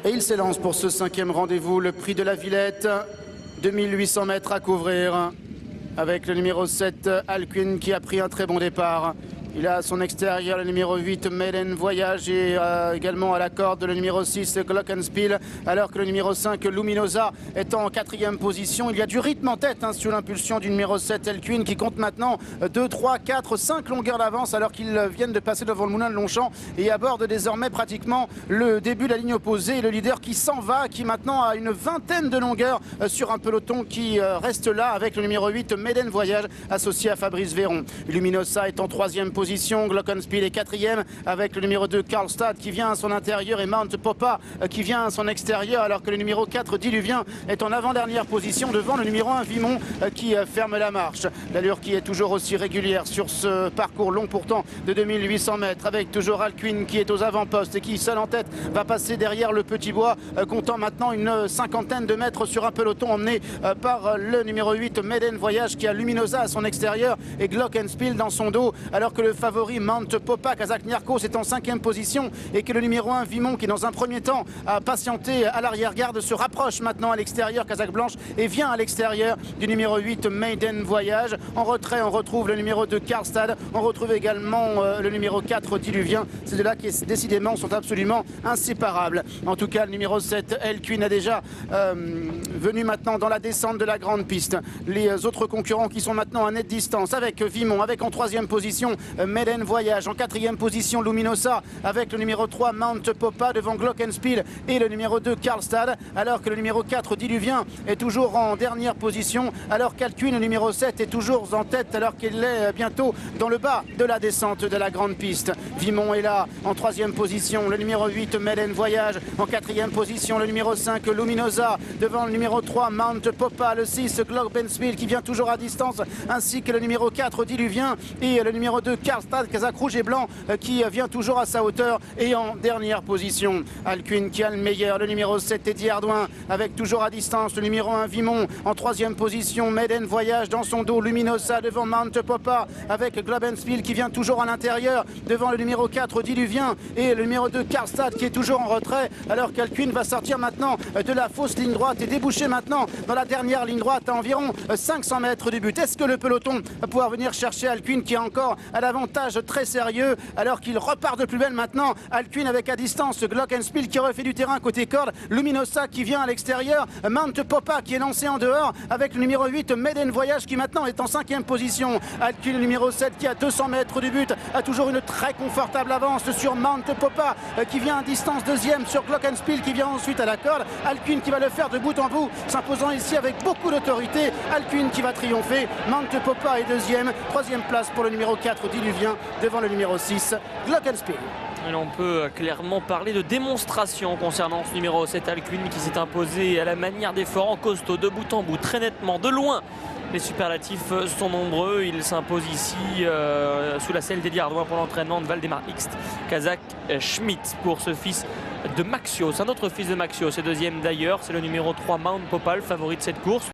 Et il s'élance pour ce 5e rendez-vous, le prix de la Villette, 2800 mètres à couvrir, avec le numéro 7, Alcuin, qui a pris un très bon départ. Il a à son extérieur le numéro 8, Maiden Voyage, et également à la corde le numéro 6, Glockenspiel, alors que le numéro 5, Luminosa, est en 4e position. Il y a du rythme en tête sous l'impulsion du numéro 7, Alcuin, qui compte maintenant 2, 3, 4, 5 longueurs d'avance, alors qu'ils viennent de passer devant le moulin de Longchamp et aborde désormais pratiquement le début de la ligne opposée. Et le leader qui s'en va, qui maintenant a une vingtaine de longueurs sur un peloton qui reste là, avec le numéro 8, Maiden Voyage, associé à Fabrice Véron. Luminosa est en 3e position. Glockenspiel est 4e avec le numéro 2 Karlstad qui vient à son intérieur et Mount Popa qui vient à son extérieur, alors que le numéro 4 Diluvien est en avant-dernière position devant le numéro 1 Vimont qui ferme la marche. L'allure qui est toujours aussi régulière sur ce parcours long pourtant de 2800 mètres, avec toujours Alcuin qui est aux avant-postes et qui seul en tête va passer derrière le Petit Bois, comptant maintenant une cinquantaine de mètres sur un peloton emmené par le numéro 8 Maiden Voyage qui a Luminosa à son extérieur et Glockenspiel dans son dos, alors que le favori Mount Popa, Kazakh Niarchos, est en 5e position et que le numéro 1 Vimont, qui dans un premier temps a patienté à l'arrière-garde, se rapproche maintenant à l'extérieur, Kazakh Blanche, et vient à l'extérieur du numéro 8 Maiden Voyage. En retrait, on retrouve le numéro 2 Karlstad, on retrouve également le numéro 4 Diluvien. Ces deux-là qui décidément sont absolument inséparables. En tout cas, le numéro 7 Alcuin a déjà venu maintenant dans la descente de la grande piste. Les autres concurrents qui sont maintenant à nette distance, avec Vimont, avec en 3e position Maiden Voyage, en 4e position Luminosa, avec le numéro 3 Mount Popa devant Glockenspiel et le numéro 2 Karlstad, alors que le numéro 4 Diluvien est toujours en dernière position, alors qu'Alcuin, le numéro 7, est toujours en tête, alors qu'il est bientôt dans le bas de la descente de la grande piste. Vimont est là en 3e position, le numéro 8 Maiden Voyage, en 4e position le numéro 5 Luminosa, devant le numéro 3 Mount Popa, le 6 Glockenspiel qui vient toujours à distance, ainsi que le numéro 4 Diluvien et le numéro 2 Karlstad, Kazakh rouge et blanc, qui vient toujours à sa hauteur. Et en dernière position, Alcuin qui a le meilleur, le numéro 7 Eddie Ardouin, avec toujours à distance le numéro 1 Vimont. En 3e position, Maiden Voyage dans son dos, Luminosa devant Mount Popa, avec Glockenspiel qui vient toujours à l'intérieur, devant le numéro 4 Diluvien et le numéro 2 Karlstad qui est toujours en retrait, alors qu'Alcuin va sortir maintenant de la fausse ligne droite et déboucher maintenant dans la dernière ligne droite à environ 500 mètres du but. Est-ce que le peloton va pouvoir venir chercher Alcuin, qui est encore à l'avantage très sérieux, alors qu'il repart de plus belle maintenant? Alcuin avec à distance Glockenspiel qui refait du terrain côté corde, Luminosa qui vient à l'extérieur, Mount Popa qui est lancé en dehors, avec le numéro 8 Maiden Voyage qui maintenant est en 5e position. Alcuin, le numéro 7, qui à 200 mètres du but a toujours une très confortable avance sur Mount Popa qui vient à distance 2e sur Glockenspiel qui vient ensuite à la corde. Alcuin qui va le faire de bout en bout, s'imposant ici avec beaucoup d'autorité. Alcuin qui va triompher, Mount Popa est 2e, 3e place pour le numéro 4 Diluvien devant le numéro 6 Glockenspiel. On peut clairement parler de démonstration concernant ce numéro 7 Alcuin qui s'est imposé à la manière des forts en costaud, de bout en bout, très nettement, de loin. Les superlatifs sont nombreux. Il s'impose ici sous la selle d'Eddie Ardouin pour l'entraînement de Valdemar Hixt, Kazakh Schmidt pour ce fils de Maxios. Un autre fils de Maxios, c'est 2e d'ailleurs, c'est le numéro 3 Mount Popa, le favori de cette course.